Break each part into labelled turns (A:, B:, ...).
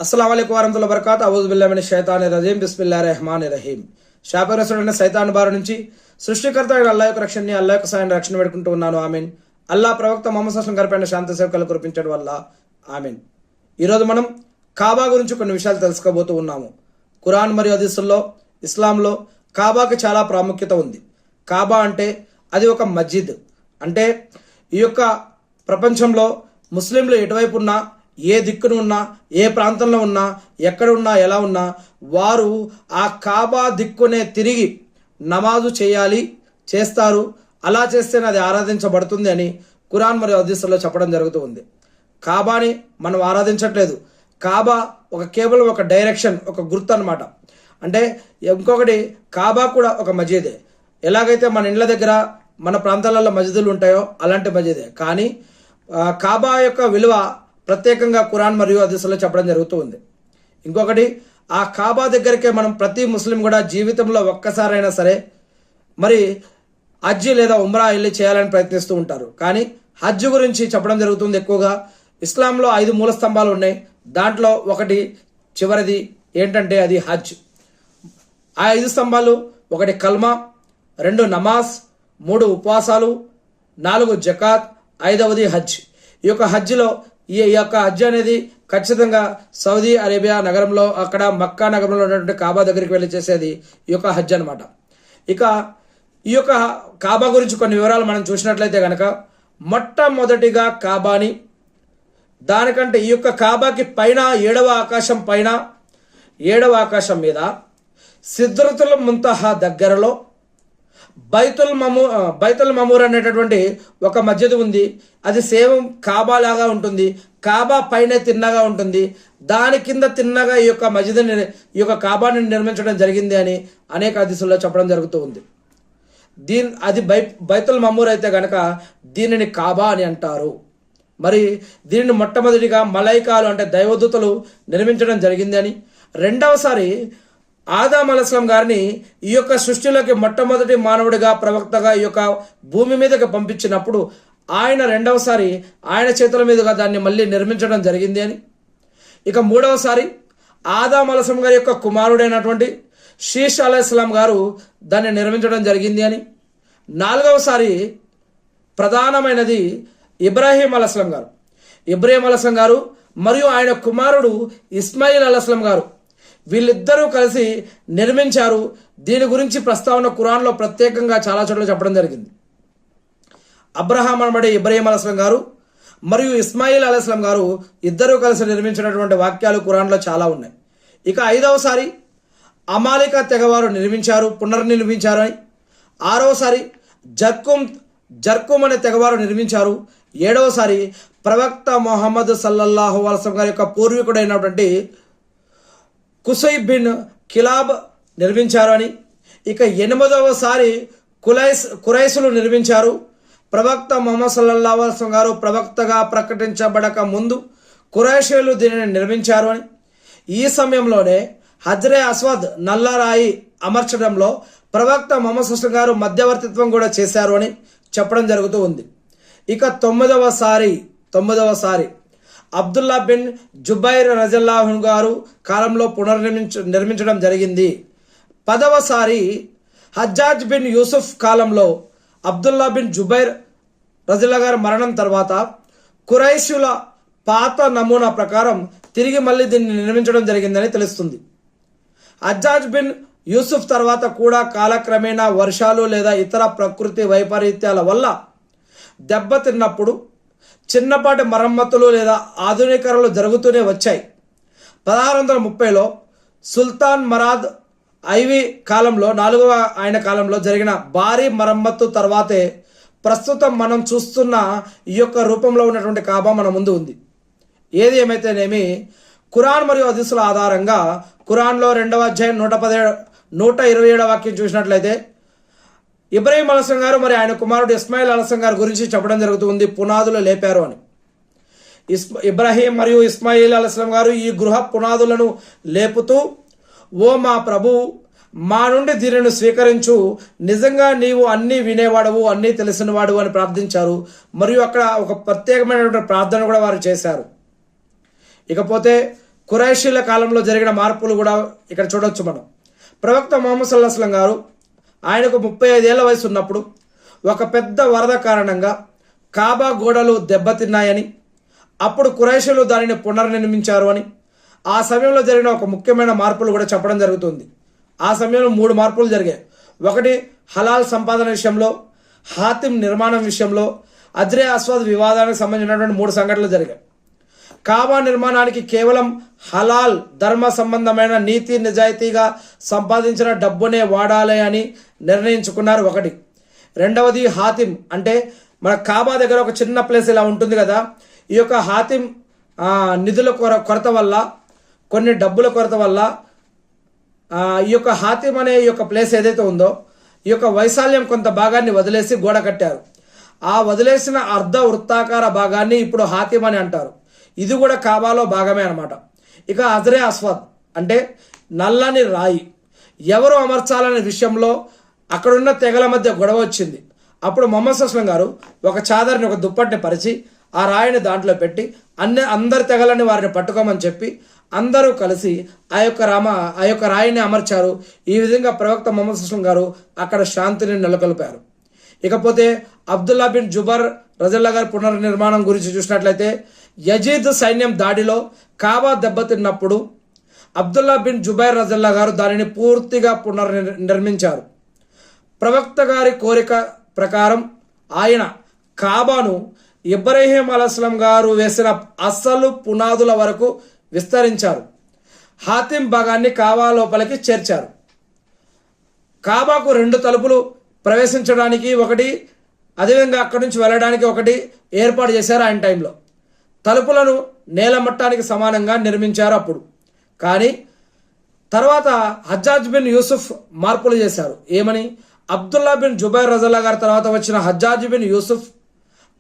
A: అస్సలాము అలైకుం వరహ్మతుల్లాహి వబరకాతుహు. అఊజు బిల్లాహి మినష్ షైతానిర్ రజీం. బిస్మిల్లాహిర్ రహమానిర్ రహీం. శాపగ్రస్తుడైన సైతాన్ బారి నుంచి సృష్టికర్త అయిన అల్లాహ్ యొక్క రక్షణని, అల్లాహ్ యొక్క సాయాన్ని రక్షణ పెట్టుకుంటూ ఉన్నాను. ఆమీన్. అల్లాహ్ ప్రవక్త ముహమ్మద్ సల్లల్లాహు అలైహి వసల్లం గారిపైన శాంతి సేవకులు కురిపించడం వల్ల ఆమీన్. ఈరోజు మనం కాబా గురించి కొన్ని విషయాలు తెలుసుకోబోతూ ఉన్నాము. ఖురాన్ మరియు హదీసుల్లో, ఇస్లాంలో కాబాకి చాలా ప్రాముఖ్యత ఉంది. కాబా అంటే అది ఒక మస్జిద్. అంటే ఈ యొక్క ప్రపంచంలో ముస్లింలు ఎటువైపు ఉన్నా, ఏ దిక్కున ఉన్నా, ఏ ప్రాంతంలో ఉన్నా, ఎక్కడ ఉన్నా, ఎలా ఉన్నా, వారు ఆ కాబా దిక్కునే తిరిగి నమాజు చేస్తారు. అలా చేస్తేనే అది ఆరాధించబడుతుంది అని ఖురాన్ మరియు హదీసుల్లో చెప్పడం జరుగుతూ ఉంది. కాబాని మనం ఆరాధించట్లేదు. కాబా కేవలం ఒక డైరెక్షన్, ఒక గుర్తు అనమాట. అంటే ఇంకొకటి, కాబా కూడా ఒక మసీదే. ఎలాగైతే మన ఇండ్ల దగ్గర, మన ప్రాంతాలలో మసీదులు ఉంటాయో అలాంటి మసీదే. కానీ కాబా యొక్క విలువ ప్రత్యేకంగా ఖురాన్ మరియు హదీసుల్లో చెప్పడం జరుగుతూ ఉంది. ఇంకొకటి, ఆ కాబా దగ్గరికే మనం ప్రతి ముస్లిం కూడా జీవితంలో ఒక్కసారైనా సరే మరి హజ్ లేదా ఉమ్రా వెళ్ళి చేయాలని ప్రయత్నిస్తూ ఉంటారు. కానీ హజ్ గురించి చెప్పడం జరుగుతుంది ఎక్కువగా. ఇస్లాంలో 5 మూల స్తంభాలు ఉన్నాయి. దాంట్లో ఒకటి చివరిది ఏంటంటే అది హజ్. ఆ 5 స్తంభాలు: 1 కల్మా, 2 నమాజ్, 3 ఉపవాసాలు, 4 జకాత్, 5వది హజ్. ఈ యొక్క హజ్లో ఈ యొక్క హజ్ అనేది ఖచ్చితంగా సౌదీ అరేబియా నగరంలో, అక్కడ మక్కా నగరంలో ఉన్నటువంటి కాబా దగ్గరికి వెళ్ళి చేసేది ఈ యొక్క హజ్ అనమాట. ఇక ఈ యొక్క కాబా గురించి కొన్ని వివరాలు మనం చూసినట్లయితే కనుక, మొట్టమొదటిగా కాబాని, దానికంటే ఈ యొక్క కాబాకి పైన 7వ ఆకాశం పైన, 7వ ఆకాశం మీద సిద్రతుల్ ముంతహా దగ్గరలో బైతుల్ మమూర్ అనేటటువంటి ఒక మస్జిద్ ఉంది. అది సేమ్ కాబా లాగా ఉంటుంది. కాబా పైన తిన్నగా ఉంటుంది. దాని కింద తిన్నగా ఈ యొక్క మస్జిద్ని, ఈ యొక్క కాబాని నిర్మించడం జరిగింది అని అనేక హదీసుల్లో చెప్పడం జరుగుతూ ఉంది. అది బైతుల్ మమూర్ అయితే కనుక దీనిని కాబా అని అంటారు. మరి దీనిని మొట్టమొదటిగా మలైకాలు అంటే దైవదూతలు నిర్మించడం జరిగింది అని, రెండవసారి ఆదం అలైహిస్సలాం గారిని ఈ యొక్క సృష్టిలోకి మొట్టమొదటి మానవుడిగా, ప్రవక్తగా ఈ యొక్క భూమి మీదకి పంపించినప్పుడు ఆయన రెండవసారి ఆయన చేతుల మీదుగా దాన్ని మళ్ళీ నిర్మించడం జరిగింది అని, ఇక మూడవసారి ఆదం అలైహిస్సలాం గారి యొక్క కుమారుడైనటువంటి షీష్ అలైహిస్సలాం గారు దాన్ని నిర్మించడం జరిగింది అని, 4వసారి ప్రధానమైనది ఇబ్రాహీం అలైహిస్సలాం గారు మరియు ఆయన కుమారుడు ఇస్మాయిల్ అలైహిస్సలాం గారు, వీళ్ళిద్దరూ కలిసి నిర్మించారు. దీని గురించి ప్రస్తావన ఖురాన్లో ప్రత్యేకంగా చాలా చోట్ల చెప్పడం జరిగింది. అబ్రహాం అనబడే ఇబ్రాహీం అలైహిస్సలాం గారు మరియు ఇస్మాయిల్ అలైహిస్సలాం గారు ఇద్దరూ కలిసి నిర్మించినటువంటి వాక్యాలు ఖురాన్లో చాలా ఉన్నాయి. ఇక 5వసారి అమాలికా తెగవారు పునర్నిర్మించారు అని, 6వసారి జర్కుమ్ అనే తెగవారు నిర్మించారు. 7వసారి ప్రవక్త ముహమ్మద్ సల్లల్లాహు అలైహి వసల్లం గారి యొక్క పూర్వీకుడైనటువంటి కుసై బిన్ కిలాబ్ నిర్మించారు అని, ఇక 8వసారి కురైసులు నిర్మించారు. ప్రవక్త ముహమ్మద్ సల్లల్లాహు అలైహి వసల్లం గారు ప్రవక్తగా ప్రకటించబడక ముందు కురైషీలు దీనిని నిర్మించారు అని, ఈ సమయంలోనే హజ్రే అస్వద్ నల్లరాయి అమర్చడంలో ప్రవక్త ముహమ్మద్ సల్లల్లాహు అలైహి వసల్లం గారు మధ్యవర్తిత్వం కూడా చేశారు అని చెప్పడం జరుగుతూ ఉంది. ఇక 9వసారి అబ్దుల్లా బిన్ జుబైర్ రజల్లాహు గారు కాలంలో నిర్మించడం జరిగింది. 10వసారి హజ్జాజ్ బిన్ యూసుఫ్ కాలంలో అబ్దుల్లా బిన్ జుబైర్ రజల్లా గారి మరణం తర్వాత కురైషుల పాత నమూనా ప్రకారం తిరిగి మళ్ళీ దీన్ని నిర్మించడం జరిగిందని తెలుస్తుంది. హజ్జాజ్ బిన్ యూసుఫ్ తర్వాత కూడా కాలక్రమేణా వర్షాలు లేదా ఇతర ప్రకృతి వైపరీత్యాల వల్ల దెబ్బతిన్నప్పుడు చిన్నపాటి మరమ్మతులు లేదా ఆధునీకరణలు జరుగుతూనే వచ్చాయి. 1630లో సుల్తాన్ మరాద్ ఐవి కాలంలో, 4వ ఆయన కాలంలో జరిగిన భారీ మరమ్మత్తు తర్వాతే ప్రస్తుతం మనం చూస్తున్న ఈ యొక్క రూపంలో ఉన్నటువంటి కాబా మన ముందు ఉంది. ఏది ఏమైతేనేమి, ఖురాన్ మరియు హదీసుల ఆధారంగా ఖురాన్లో 2వ అధ్యాయం 127వ వాక్యం చూసినట్లయితే ఇబ్రాహీం అలైహిస్సలాం గారు మరి ఆయన కుమారుడు ఇస్మాయిల్ అలైహిస్సలాం గారి గురించి చెప్పడం జరుగుతుంది. పునాదులు లేపారు అని. ఇబ్రాహీం మరియు ఇస్మాయిల్ అలైహిస్సలాం గారు ఈ గృహ పునాదులను లేపుతూ, ఓ మా ప్రభు, మా నుండి దీనిని స్వీకరించు, నిజంగా నీవు అన్నీ వినేవాడవు, అన్నీ తెలిసినవాడు అని ప్రార్థించారు. మరియు అక్కడ ఒక ప్రత్యేకమైనటువంటి ప్రార్థన కూడా వారు చేశారు. ఇకపోతే ఖురైషీల కాలంలో జరిగిన మార్పులు కూడా ఇక్కడ చూడొచ్చు మనం. ప్రవక్త ముహమ్మద్ సల్లల్లాహు అలైహి వసల్లం గారు ఆయనకు 35 ఏళ్ల వయసు ఉన్నప్పుడు ఒక పెద్ద వరద కారణంగా కాబా గోడలు దెబ్బతిన్నాయని, అప్పుడు ఖురైషీలు దానిని పునర్నిర్మించారు అని, ఆ సమయంలో జరిగిన ఒక ముఖ్యమైన మార్పులు కూడా చెప్పడం జరుగుతుంది. ఆ సమయంలో 3 మార్పులు జరిగాయి. ఒకటి హలాల్ సంపాదన విషయంలో, హాతిం నిర్మాణం విషయంలో, అజ్రే అస్వద్ వివాదానికి సంబంధించినటువంటి 3 సంఘటనలు జరిగాయి. కాబా నిర్మాణానికి కేవలం హలాల్ ధర్మ సంబంధమైన నీతి నిజాయితీగా సంపాదించిన డబ్బునే వాడాలి అని నిర్ణయించుకున్నారు. ఒకటి. రెండవది హాతిం, అంటే మన కాబా దగ్గర ఒక చిన్న ప్లేస్ ఇలా ఉంటుంది కదా, ఈ యొక్క హాతిం నిధుల కొరత వల్ల, కొన్ని డబ్బుల కొరత వల్ల ఈ యొక్క హాతిం అనే ఈ యొక్క ప్లేస్ ఏదైతే ఉందో ఈ యొక్క వైశాల్యం కొంత భాగాన్ని వదిలేసి గోడ కట్టారు. ఆ వదిలేసిన అర్ధ వృత్తాకార భాగాన్ని ఇప్పుడు హాతిం అని అంటారు. ఇది కూడా కాబాలో భాగమే అనమాట. ఇక అజ్రే అస్వద్ అంటే నల్లని రాయి, ఎవరు అమర్చాలనే విషయంలో అక్కడున్న తెగల మధ్య గొడవ వచ్చింది. అప్పుడు ముహమ్మద్ సల్లల్లాహు అలైహి వసల్లం గారు ఒక చాదర్ని, ఒక దుప్పటిని పరిచి ఆ రాయిని దాంట్లో పెట్టి అందరి తెగలని వారిని పట్టుకోమని చెప్పి అందరూ కలిసి ఆ యొక్క రాయిని అమర్చారు. ఈ విధంగా ప్రవక్త ముహమ్మద్ సల్లల్లాహు అలైహి వసల్లం గారు అక్కడ శాంతిని నెలకొల్పారు. ఇకపోతే అబ్దుల్లా బిన్ జుబర్ రజల్లా గారి పునర్నిర్మాణం గురించి చూసినట్లయితే, యజీద్ సైన్యం దాడిలో కాబా దెబ్బతిన్నప్పుడు అబ్దుల్లా బిన్ జుబైర్ రజల్లా గారు దానిని పూర్తిగా పునర్నిర్మించారు. ప్రవక్త గారి కోరిక ప్రకారం ఆయన కాబాను ఇబ్రాహీం అలైహిస్సలాం గారు వేసిన అసలు పునాదుల వరకు విస్తరించారు. హాతిం భాగాన్ని కాబా లోపలికి చేర్చారు. కాబాకు 2 తలుపులు ప్రవేశించడానికి ఒకటి, అదేవిధంగా అక్కడి నుంచి వెళ్ళడానికి ఒకటి ఏర్పాటు చేశారు ఆయన టైంలో. తలుపులను నేల మట్టానికి సమానంగా నిర్మించారు అప్పుడు. కానీ తర్వాత హజ్జాజ్ బిన్ యూసుఫ్ మార్పులు చేశారు. ఏమని? అబ్దుల్లా బిన్ జుబైర్ రజల్లా గారి తర్వాత వచ్చిన హజ్జాజ్ బిన్ యూసుఫ్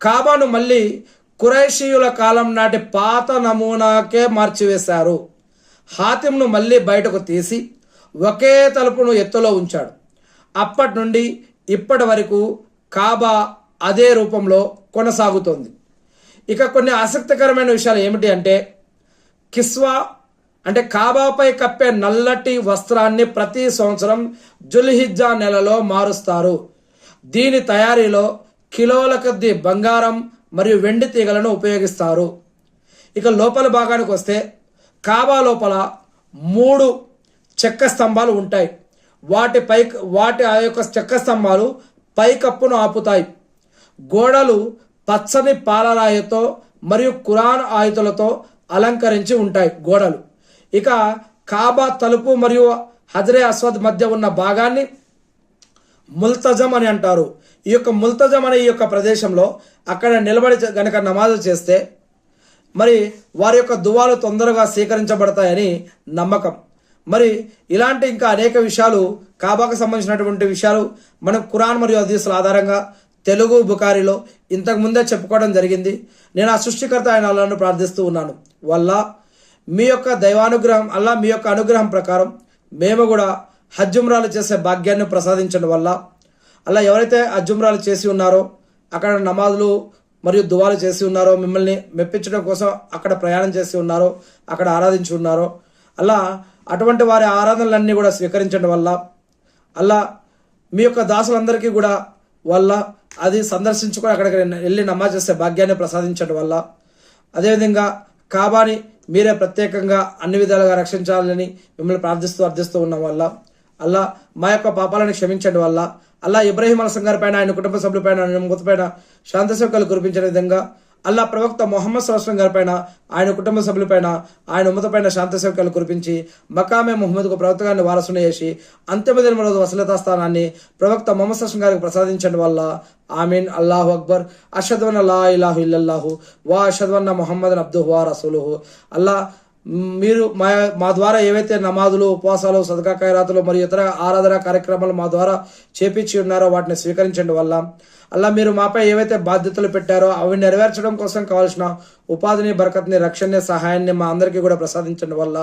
A: కాబాను మళ్ళీ ఖురైషీయుల కాలం నాటి పాత నమూనాకే మార్చివేశారు. హాతింను మళ్ళీ బయటకు తీసి ఒకే తలుపును ఎత్తులో ఉంచాడు. అప్పటి నుండి ఇప్పటి వరకు కాబా అదే రూపంలో కొనసాగుతోంది. ఇక కొన్ని ఆసక్తికరమైన విషయాలు ఏమిటి అంటే, కిస్వా అంటే కాబాపై కప్పే నల్లటి వస్త్రాన్ని ప్రతి సంవత్సరం జుల్హిజ్జా నెలలో మారుస్తారు. దీని తయారీలో కిలోల కొద్దీ బంగారం మరియు వెండి తీగలను ఉపయోగిస్తారు. ఇక లోపల భాగానికి వస్తే, కాబా లోపల 3 చెక్క స్తంభాలు ఉంటాయి. వాటి ఆ యొక్క చెక్క స్తంభాలు పైకప్పును ఆపుతాయి. గోడలు పచ్చని పాలరాయితో మరియు ఖురాన్ ఆయుతులతో అలంకరించి ఉంటాయి గోడలు. ఇక కాబా తలుపు మరియు హజరే అస్వద్ మధ్య ఉన్న భాగాన్ని ముల్తజం అని అంటారు. ఈ యొక్క ముల్తజం అనే ఈ యొక్క ప్రదేశంలో అక్కడ నిలబడి గనక నమాజు చేస్తే మరి వారి యొక్క దువాలు తొందరగా స్వీకరించబడతాయని నమ్మకం. మరి ఇలాంటి ఇంకా అనేక విషయాలు, కాబాకు సంబంధించినటువంటి విషయాలు మనం ఖురాన్ మరియు హదీసుల ఆధారంగా తెలుగు బుఖారీలో ఇంతకు ముందే చెప్పుకోవడం జరిగింది. నేను ఆ సృష్టికర్త ఆయన అల్లాహ్ను ప్రార్థిస్తూ ఉన్నాను, వల్ల మీ యొక్క దైవానుగ్రహం, అల్లా మీ యొక్క అనుగ్రహం ప్రకారం మేము కూడా హజ్జుమ్రాలు చేసే భాగ్యాన్ని ప్రసాదించడం వల్ల, అలా ఎవరైతే హజ్జుమ్రాలు చేసి ఉన్నారో, అక్కడ నమాజులు మరియు దువాలు చేసి ఉన్నారో, మిమ్మల్ని మెప్పించడం కోసం అక్కడ ప్రయాణం చేసి ఉన్నారో, అక్కడ ఆరాధించి ఉన్నారో, అలా అటువంటి వారి ఆరాధనలన్నీ కూడా స్వీకరించడం వల్ల, అలా మీ యొక్క దాసులందరికీ కూడా వల్ల అది సందర్శించుకొని అక్కడికి వెళ్ళి నమాజ్ చేసే భాగ్యాన్ని ప్రసాదించడం వల్ల, అదేవిధంగా కాబాని మీరే ప్రత్యేకంగా అన్ని విధాలుగా రక్షించాలని మిమ్మల్ని అర్థిస్తూ ఉన్న వల్ల, అల్లా మా యొక్క పాపాలను క్షమించడం వల్ల, అల్లా ఇబ్రాహీం అలైహిస్సలాం గారి పైన, ఆయన కుటుంబ సభ్యులపైన, మూతపైన శాంతశోకాలు కురిపించిన విధంగా, అల్లా ప్రవక్త ముహమ్మద్ సల్లల్లాహు అలైహి వసల్లం గారి పైన, ఆయన కుటుంబ సభ్యులపైన, ఆయన ఉమ్మతపైన శాంతశోకాలు కురిపించి మకామే ముహమ్మద్కు ప్రవక్త గారిని వారసుని చేసి అంతిమ దినం రోజు వసలతా స్థానాన్ని ప్రవక్త ముహమ్మద్ సల్లల్లాహు అలైహి వసల్లం గారికి ప్రసాదించడం వల్ల, ఆమీన్. అల్లాహు అక్బర్. అష్హదు అన్న లా ఇలాహు ఇల్లల్లాహు వా అష్హదు అన్న ముహమ్మదన్ అబ్దుహు వా రసూలుహు. అల్లా మీరు మా ద్వారా ఏవైతే నమాజులు, ఉపవాసాలు, సదకా ఖైరాతులు మరియు ఇతర ఆరాధన కార్యక్రమాలు మా ద్వారా చేపించి ఉన్నారో వాటిని స్వీకరించడం వల్ల, అల్లా మీరు మాపై ఏవైతే బాధ్యతలు పెట్టారో అవి నెరవేర్చడం కోసం కావాల్సిన ఉపాధిని, బరకత్ని, రక్షణని, సహాయాన్ని మా అందరికీ కూడా ప్రసాదించడం వల్ల,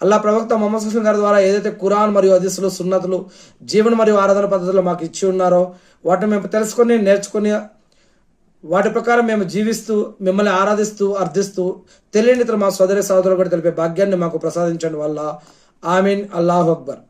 A: అల్లా ప్రవక్త ముహమ్మద్ సల్లల్లాహు అలైహి వసల్లం గారి ద్వారా ఏదైతే ఖురాన్ మరియు హదీసులు, సున్నతులు, జీవన మరియు ఆరాధన పద్ధతులు మాకు ఇచ్చి ఉన్నారో వాటిని మేము తెలుసుకొని, నేర్చుకుని వాటి ప్రకారం మేము జీవిస్తూ మిమ్మల్ని ఆరాధిస్తూ అర్థిస్తూ తెలియని మా సోదరి సోదరులు కూడా తెలిపే భాగ్యాన్ని మాకు ప్రసాదించండి వల్ల ఆమీన్. అల్లాహు అక్బర్.